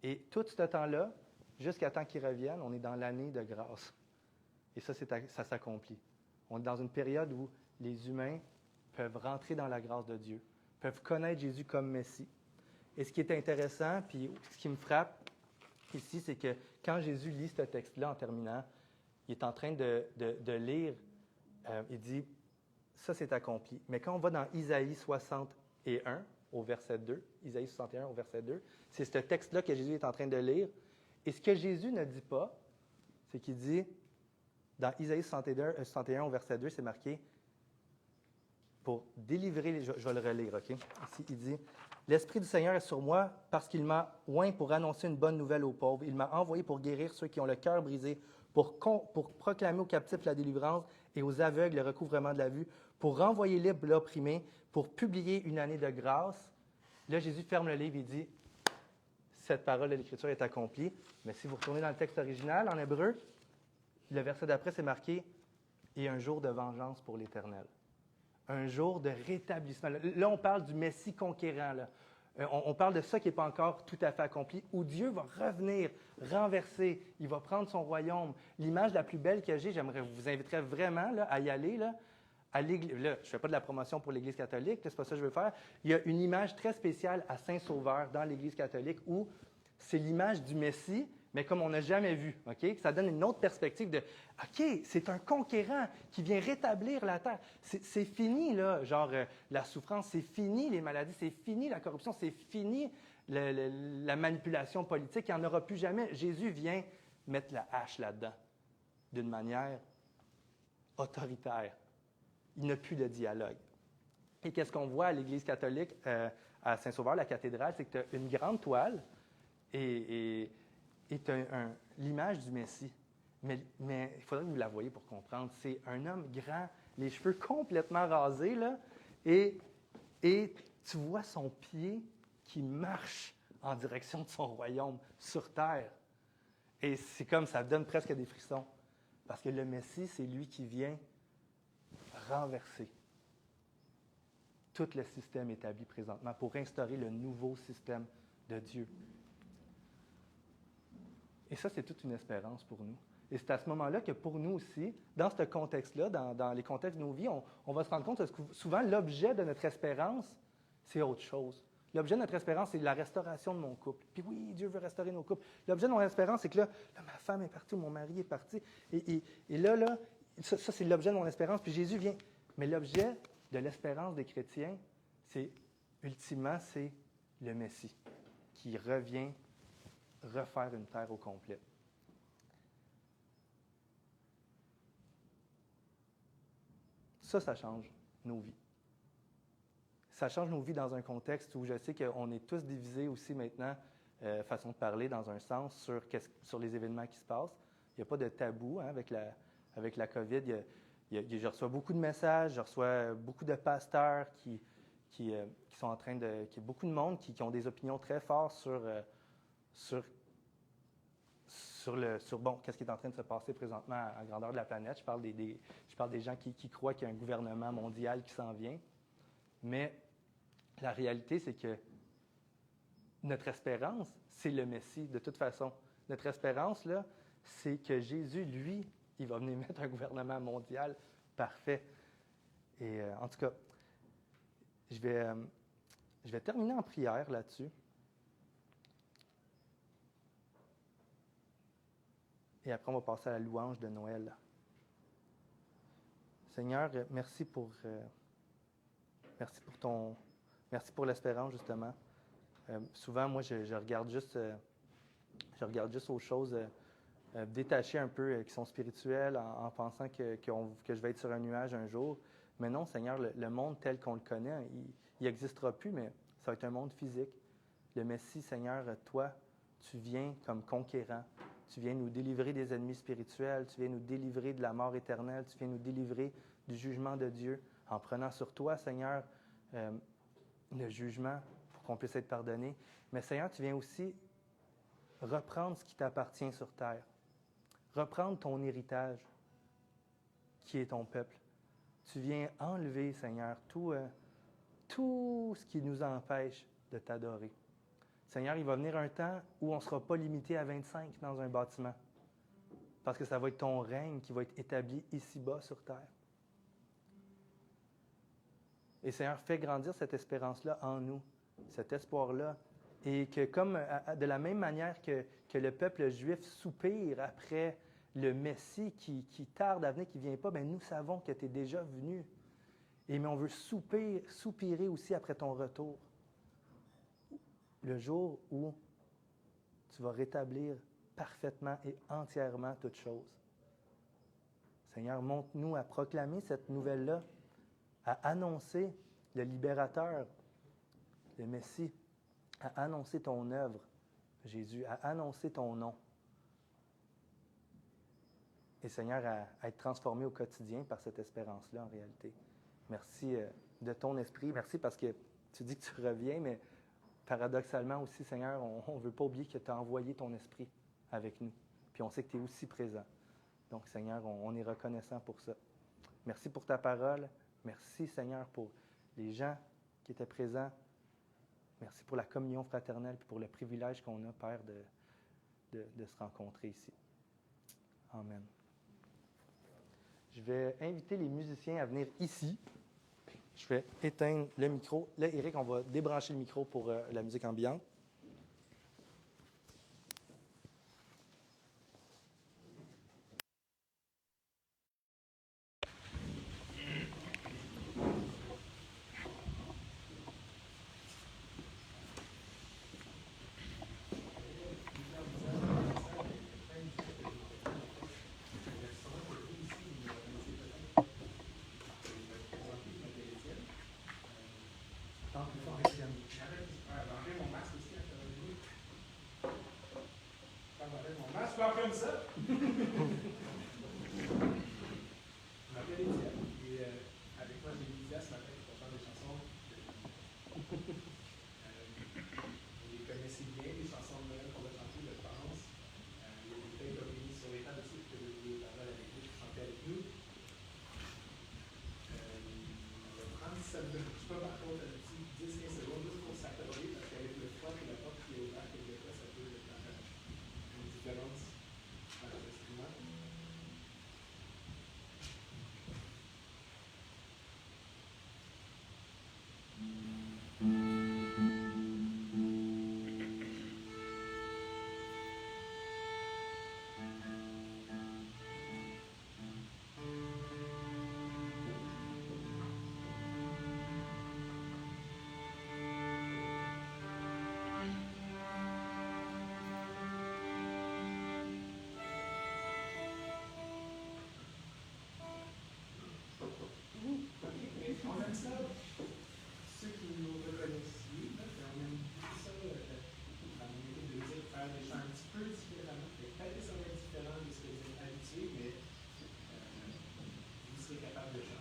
S2: Et tout ce temps-là, jusqu'à temps qu'il revienne, on est dans l'année de grâce. Et ça s'accomplit. On est dans une période où les humains peuvent rentrer dans la grâce de Dieu, peuvent connaître Jésus comme Messie. Et ce qui est intéressant, puis ce qui me frappe ici, c'est que quand Jésus lit ce texte-là en terminant, il est en train de lire, il dit, ça c'est accompli. Mais quand on va dans Isaïe 61 au verset 2, Isaïe 61 au verset 2, c'est ce texte-là que Jésus est en train de lire. Et ce que Jésus ne dit pas, c'est qu'il dit, dans Isaïe 61 au verset 2, c'est marqué, pour délivrer, je vais le relire, OK? Ici, il dit, « L'Esprit du Seigneur est sur moi parce qu'il m'a oint pour annoncer une bonne nouvelle aux pauvres. Il m'a envoyé pour guérir ceux qui ont le cœur brisé, pour proclamer aux captifs la délivrance et aux aveugles le recouvrement de la vue, pour renvoyer libre l'opprimé, pour publier une année de grâce. » Là, Jésus ferme le livre et dit, « Cette parole de l'Écriture est accomplie. » Mais si vous retournez dans le texte original, en hébreu, le verset d'après, c'est marqué, « Et un jour de vengeance pour l'Éternel. » Un jour de rétablissement. Là, on parle du Messie conquérant. Là. On parle de ça qui n'est pas encore tout à fait accompli, où Dieu va revenir, renverser, il va prendre son royaume. L'image la plus belle que j'ai, vous inviterais vraiment là, à y aller. Là, à l'église. Là, je ne fais pas de la promotion pour l'Église catholique, c'est pas ça que je veux faire. Il y a une image très spéciale à Saint-Sauveur dans l'Église catholique où c'est l'image du Messie, mais comme on n'a jamais vu. Okay? Ça donne une autre perspective de OK, c'est un conquérant qui vient rétablir la terre. C'est fini, là, genre la souffrance, c'est fini les maladies, c'est fini la corruption, c'est fini la manipulation politique. Il n'y en aura plus jamais. Jésus vient mettre la hache là-dedans d'une manière autoritaire. Il n'y a plus de dialogue. Et qu'est-ce qu'on voit à l'Église catholique, à Saint-Sauveur, la cathédrale, c'est que tu as une grande toile et tu as l'image du Messie. Mais il faudrait que vous la voyiez pour comprendre. C'est un homme grand, les cheveux complètement rasés, là, et tu vois son pied qui marche en direction de son royaume sur terre. Et c'est comme, ça donne presque des frissons. Parce que le Messie, c'est lui qui vient renverser tout le système établi présentement pour instaurer le nouveau système de Dieu. Et ça, c'est toute une espérance pour nous. Et c'est à ce moment-là que pour nous aussi, dans ce contexte-là, dans les contextes de nos vies, on va se rendre compte que souvent, l'objet de notre espérance, c'est autre chose. L'objet de notre espérance, c'est la restauration de mon couple. Puis oui, Dieu veut restaurer nos couples. L'objet de mon espérance, c'est que là, ma femme est partie ou mon mari est parti. Et là, ça, c'est l'objet de mon espérance. Puis Jésus vient. Mais l'objet de l'espérance des chrétiens, ultimement, c'est le Messie qui revient refaire une terre au complet. Ça change nos vies. Ça change nos vies dans un contexte où je sais qu'on est tous divisés aussi maintenant, façon de parler, dans un sens, sur les événements qui se passent. Il n'y a pas de tabou hein, avec la COVID. Je reçois beaucoup de messages, je reçois beaucoup de pasteurs qui sont en train de... Il y a beaucoup de monde qui ont des opinions très fortes sur qu'est-ce qui est en train de se passer présentement à grandeur de la planète. Je parle des gens qui croient qu'il y a un gouvernement mondial qui s'en vient. Mais la réalité, c'est que notre espérance, c'est le Messie, de toute façon. Notre espérance, là, c'est que Jésus, lui, il va venir mettre un gouvernement mondial parfait. Et en tout cas, je vais terminer en prière là-dessus. Et après, on va passer à la louange de Noël. Seigneur, merci pour l'espérance, justement. Souvent, moi, je regarde juste aux choses détachées un peu, qui sont spirituelles, en pensant que je vais être sur un nuage un jour. Mais non, Seigneur, le monde tel qu'on le connaît, il n'existera plus, mais ça va être un monde physique. Le Messie, Seigneur, toi, tu viens comme conquérant. Tu viens nous délivrer des ennemis spirituels, tu viens nous délivrer de la mort éternelle, tu viens nous délivrer du jugement de Dieu en prenant sur toi, Seigneur, le jugement pour qu'on puisse être pardonné. Mais Seigneur, tu viens aussi reprendre ce qui t'appartient sur terre, reprendre ton héritage qui est ton peuple. Tu viens enlever, Seigneur, tout ce qui nous empêche de t'adorer. Seigneur, il va venir un temps où on ne sera pas limité à 25 dans un bâtiment. Parce que ça va être ton règne qui va être établi ici-bas sur terre. Et Seigneur, fais grandir cette espérance-là en nous, cet espoir-là. Et que comme de la même manière que le peuple juif soupire après le Messie qui tarde à venir, qui ne vient pas, bien nous savons que tu es déjà venu. Mais on veut soupirer aussi après ton retour. Le jour où tu vas rétablir parfaitement et entièrement toutes choses. Seigneur, montre-nous à proclamer cette nouvelle-là, à annoncer le libérateur, le Messie, à annoncer ton œuvre, Jésus, à annoncer ton nom. Et Seigneur, à être transformé au quotidien par cette espérance-là en réalité. Merci de ton esprit. Merci parce que tu dis que tu reviens, mais paradoxalement aussi, Seigneur, on ne veut pas oublier que tu as envoyé ton esprit avec nous. Puis on sait que tu es aussi présent. Donc, Seigneur, on est reconnaissant pour ça. Merci pour ta parole. Merci, Seigneur, pour les gens qui étaient présents. Merci pour la communion fraternelle et pour le privilège qu'on a, Père, de se rencontrer ici. Amen. Je vais inviter les musiciens à venir ici. Je vais éteindre le micro. Là, Éric, on va débrancher le micro pour la musique ambiante.
S3: Comme ça. Je m'appelle Étienne et avec moi j'ai Lydia ce matin pour faire des chansons. Vous les connaissez bien, les chansons de Noël qu'on va chanter, je pense. Il y a des feuilles comme mis sur les tables aussi que vous pouvez parler avec nous, chanter avec nous. On va prendre ça de je sais pas par contre un petit 10-15 secondes juste pour s'accorder parce qu'avec le froid et la porte qui est ouverte, quelquefois ça peut faire une différence. On aime ça, ceux qui nous reconnaissent, on aime ça, on aime de dire faire des chants un petit peu différemment. Peut-être que ça va être différent de ce que vous êtes habitués, mais vous serez capable de chanter.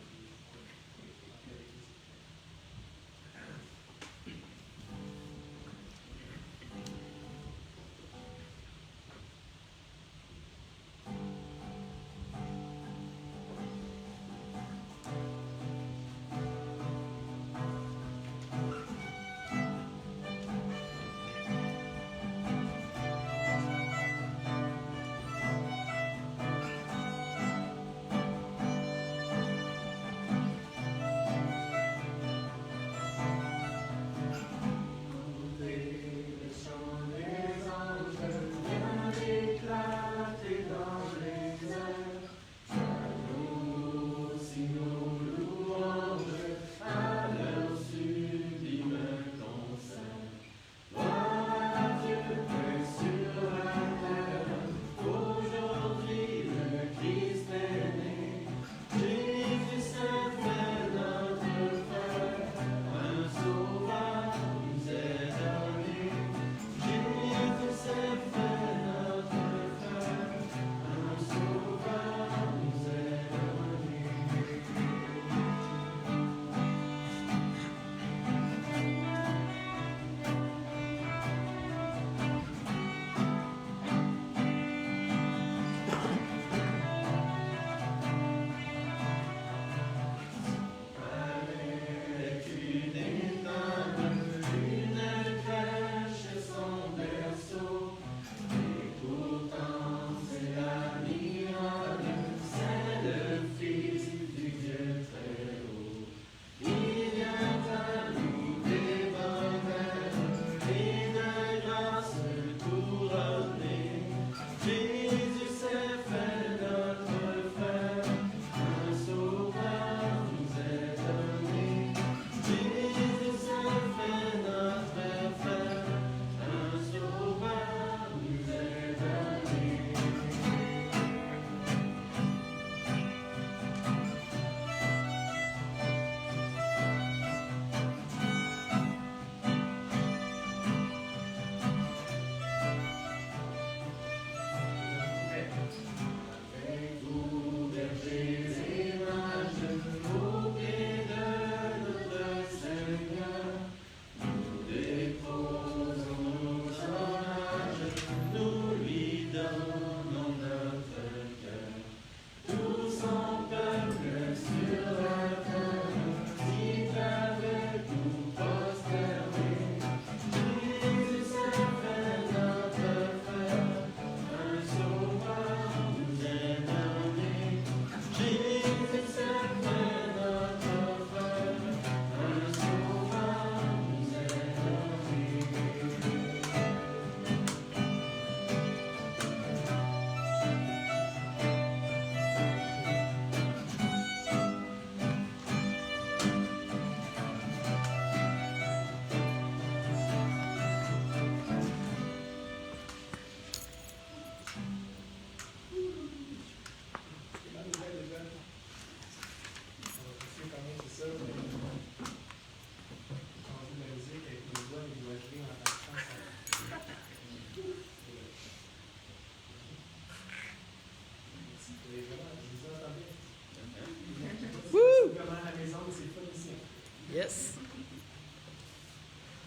S4: Yes.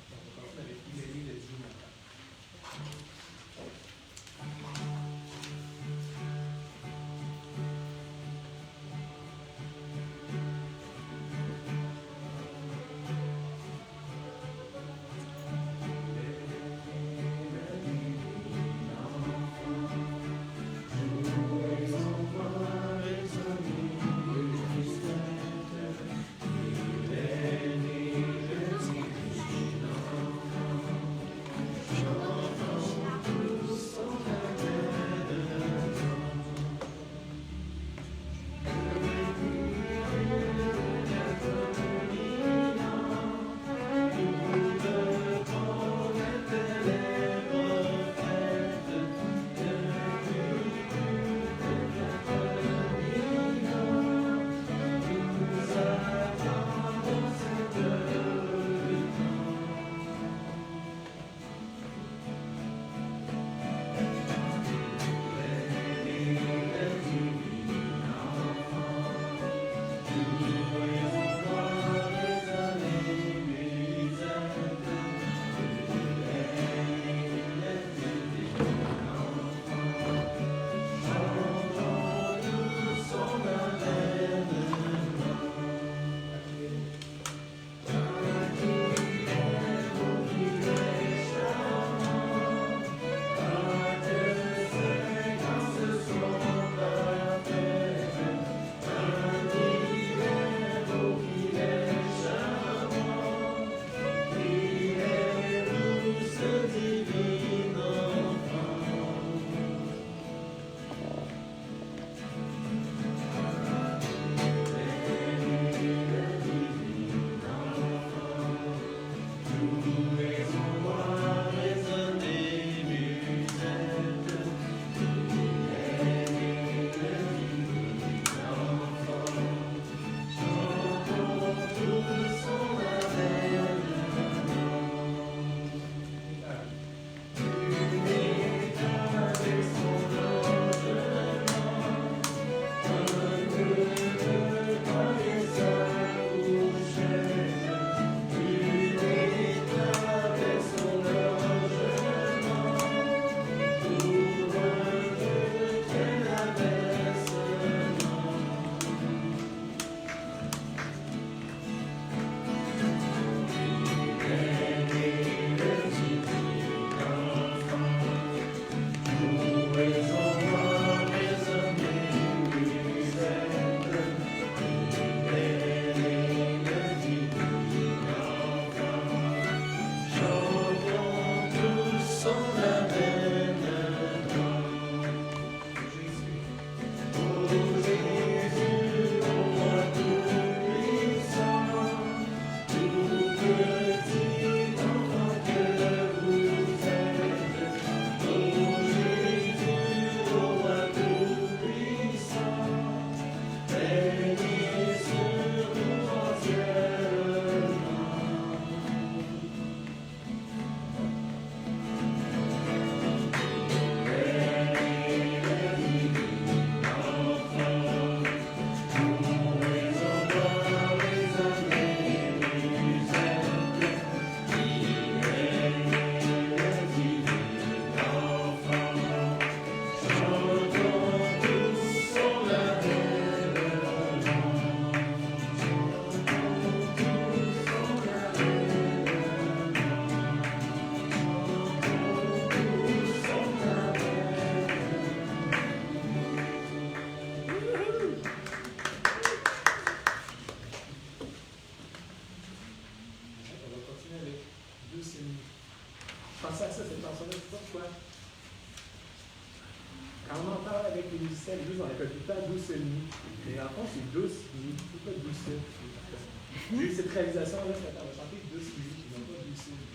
S3: On va continuer avec Isaïe le divinateur. Pensez à ça, cette chanson-là, c'est pas pourquoi. Quand on en parle avec les musiciens, les douces, on appelle tout le temps douce nuit. Mais en fond, c'est douce nuit, c'est pas douce. J'ai eu cette réalisation-là, quand on va chanter douce nuit, ils n'ont pas douce nuit.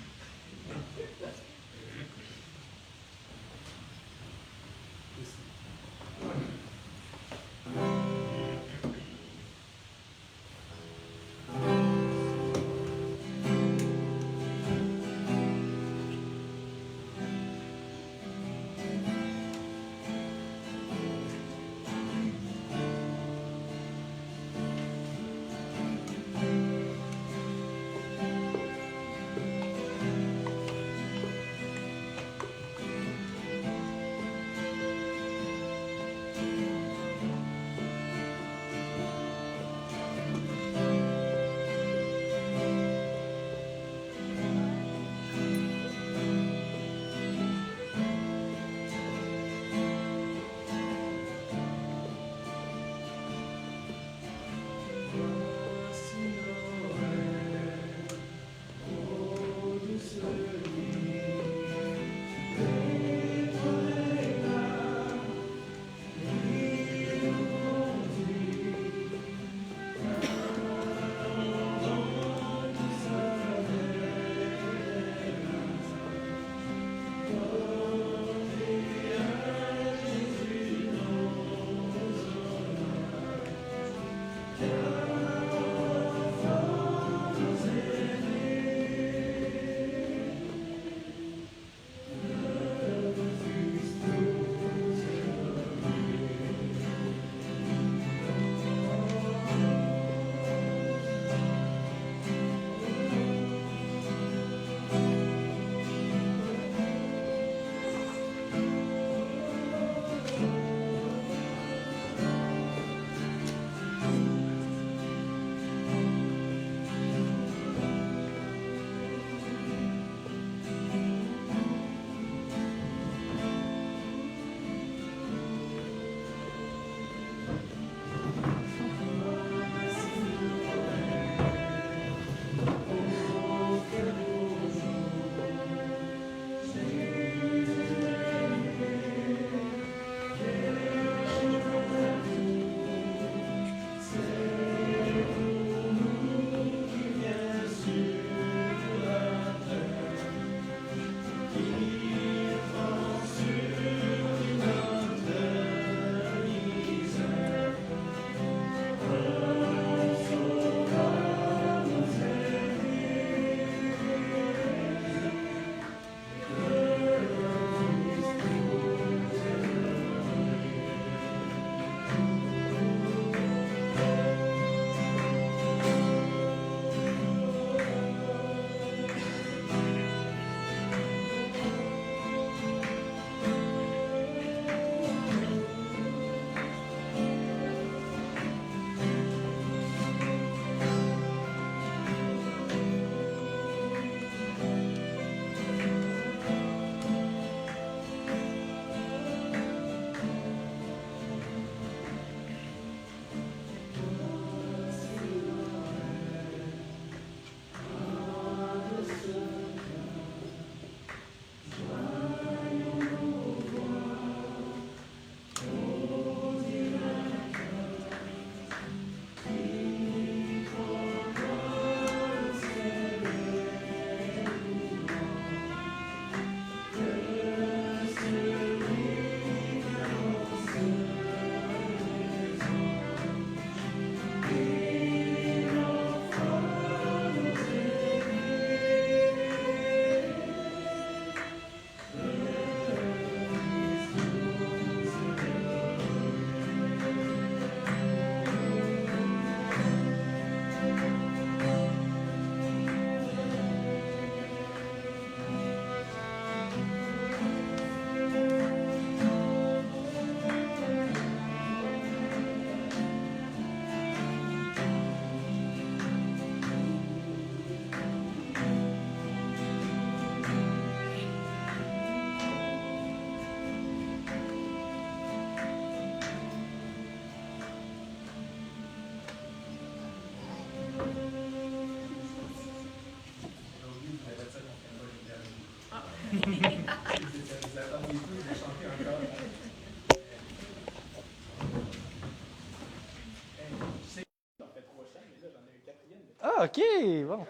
S2: Ah, OK, bon.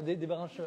S2: Des branches.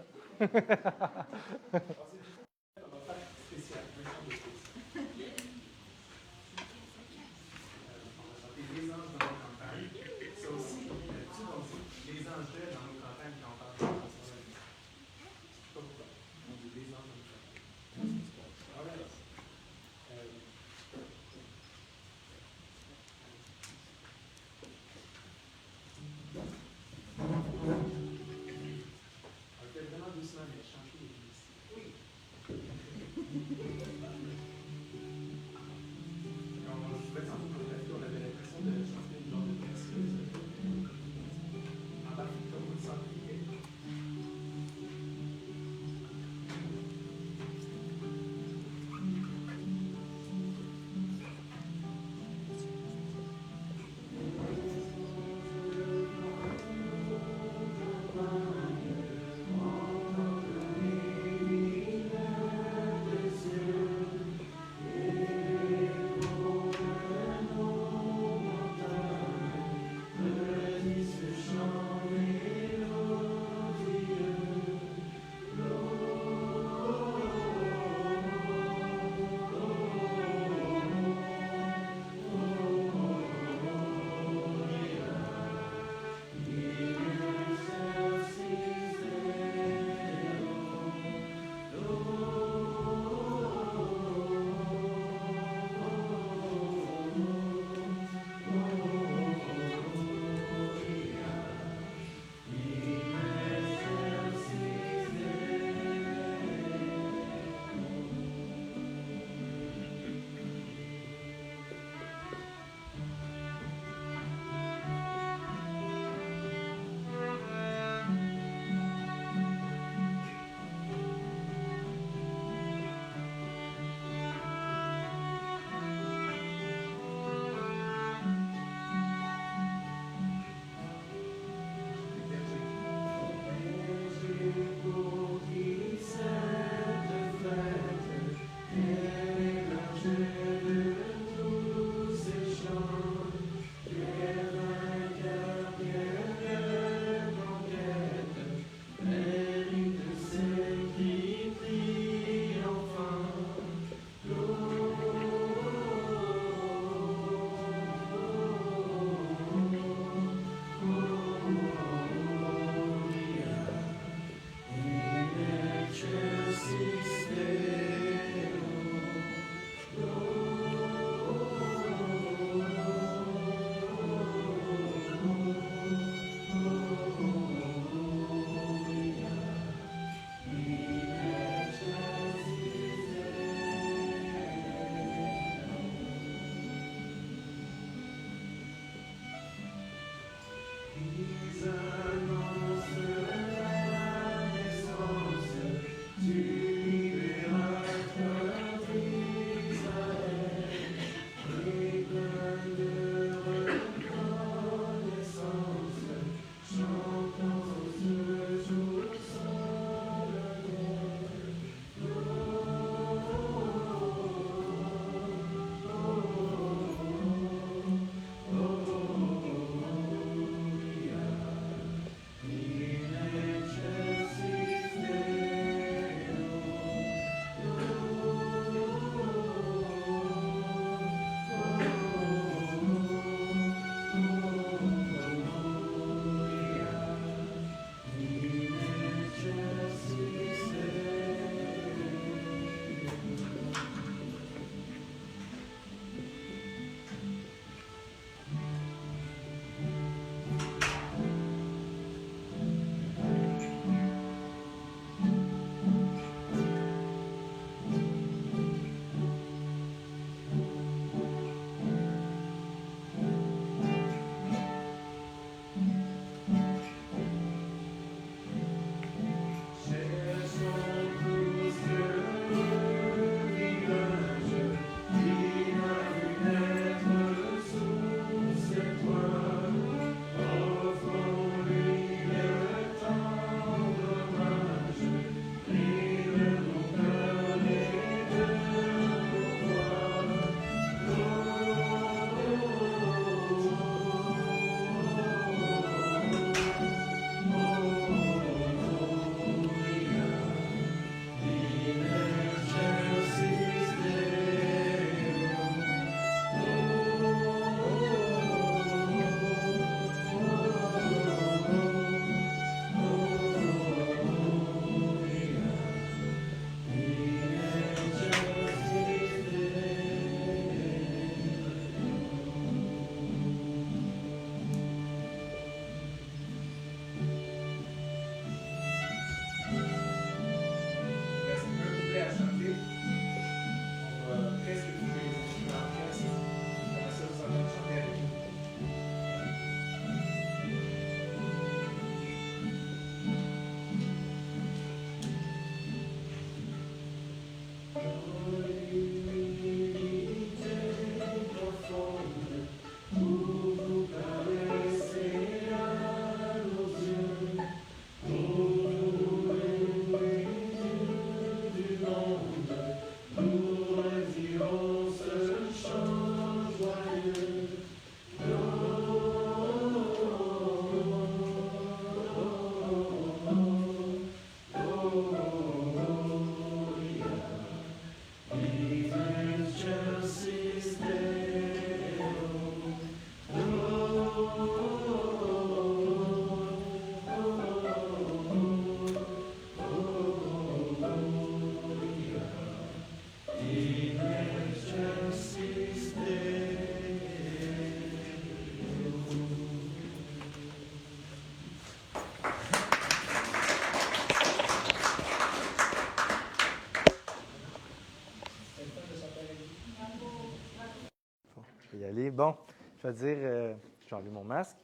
S2: je vais dire, je vais enlever mon masque,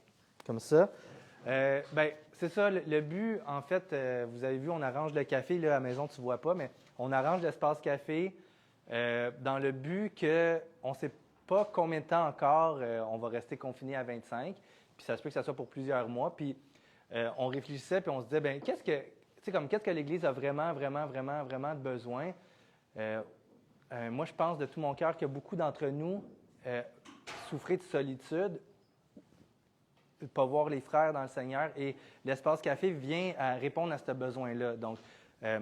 S2: comme ça. C'est ça, le but, en fait, vous avez vu, on arrange le café, là, à la maison, tu ne vois pas, mais on arrange l'espace café dans le but qu'on ne sait pas combien de temps encore on va rester confiné à 25, puis ça se peut que ça soit pour plusieurs mois, puis on réfléchissait, puis on se disait, bien, qu'est-ce que l'Église a vraiment, vraiment, vraiment, vraiment de besoin? Moi, je pense de tout mon cœur que beaucoup d'entre nous souffraient de solitude, de ne pas voir les frères dans le Seigneur, et l'espace café vient à répondre à ce besoin-là. Donc,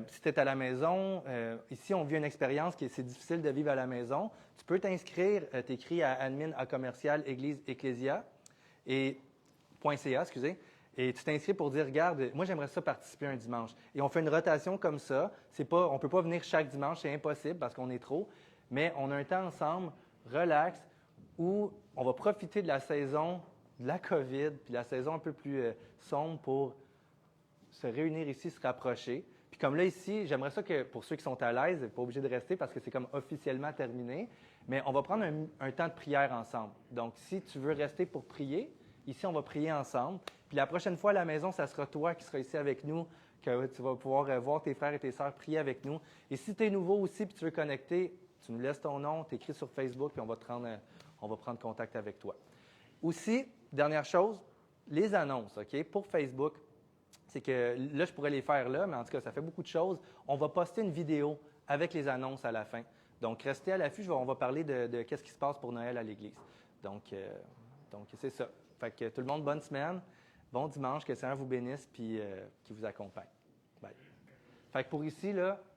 S2: si tu es à la maison, ici, on vit une expérience qui c'est difficile de vivre à la maison. Tu peux t'inscrire, tu écris à admin@commercial église ecclésia et .ca, excusez, et tu t'inscris pour dire, regarde, moi, j'aimerais ça participer un dimanche. Et on fait une rotation comme ça. On ne peut pas venir chaque dimanche, c'est impossible parce qu'on est trop, mais on a un temps ensemble, relax, où on va profiter de la saison de la COVID, puis la saison un peu plus sombre pour se réunir ici, se rapprocher. Puis comme là, ici, j'aimerais ça que, pour ceux qui sont à l'aise, vous n'êtes pas obligés de rester parce que c'est comme officiellement terminé, mais on va prendre un temps de prière ensemble. Donc, si tu veux rester pour prier, ici, on va prier ensemble. Puis la prochaine fois à la maison, ça sera toi qui seras ici avec nous, que tu vas pouvoir voir tes frères et tes sœurs prier avec nous. Et si tu es nouveau aussi et tu veux connecter, tu nous laisses ton nom, tu écris sur Facebook, puis on va prendre contact avec toi. Aussi, dernière chose, les annonces, OK, pour Facebook, c'est que là, je pourrais les faire là, mais en tout cas, ça fait beaucoup de choses. On va poster une vidéo avec les annonces à la fin. Donc, restez à l'affût, on va parler de qu'est-ce qui se passe pour Noël à l'Église. Donc c'est ça. Fait que tout le monde, bonne semaine, bon dimanche, que le Seigneur vous bénisse puis qu'il vous accompagne. Bye. Fait que pour ici, là,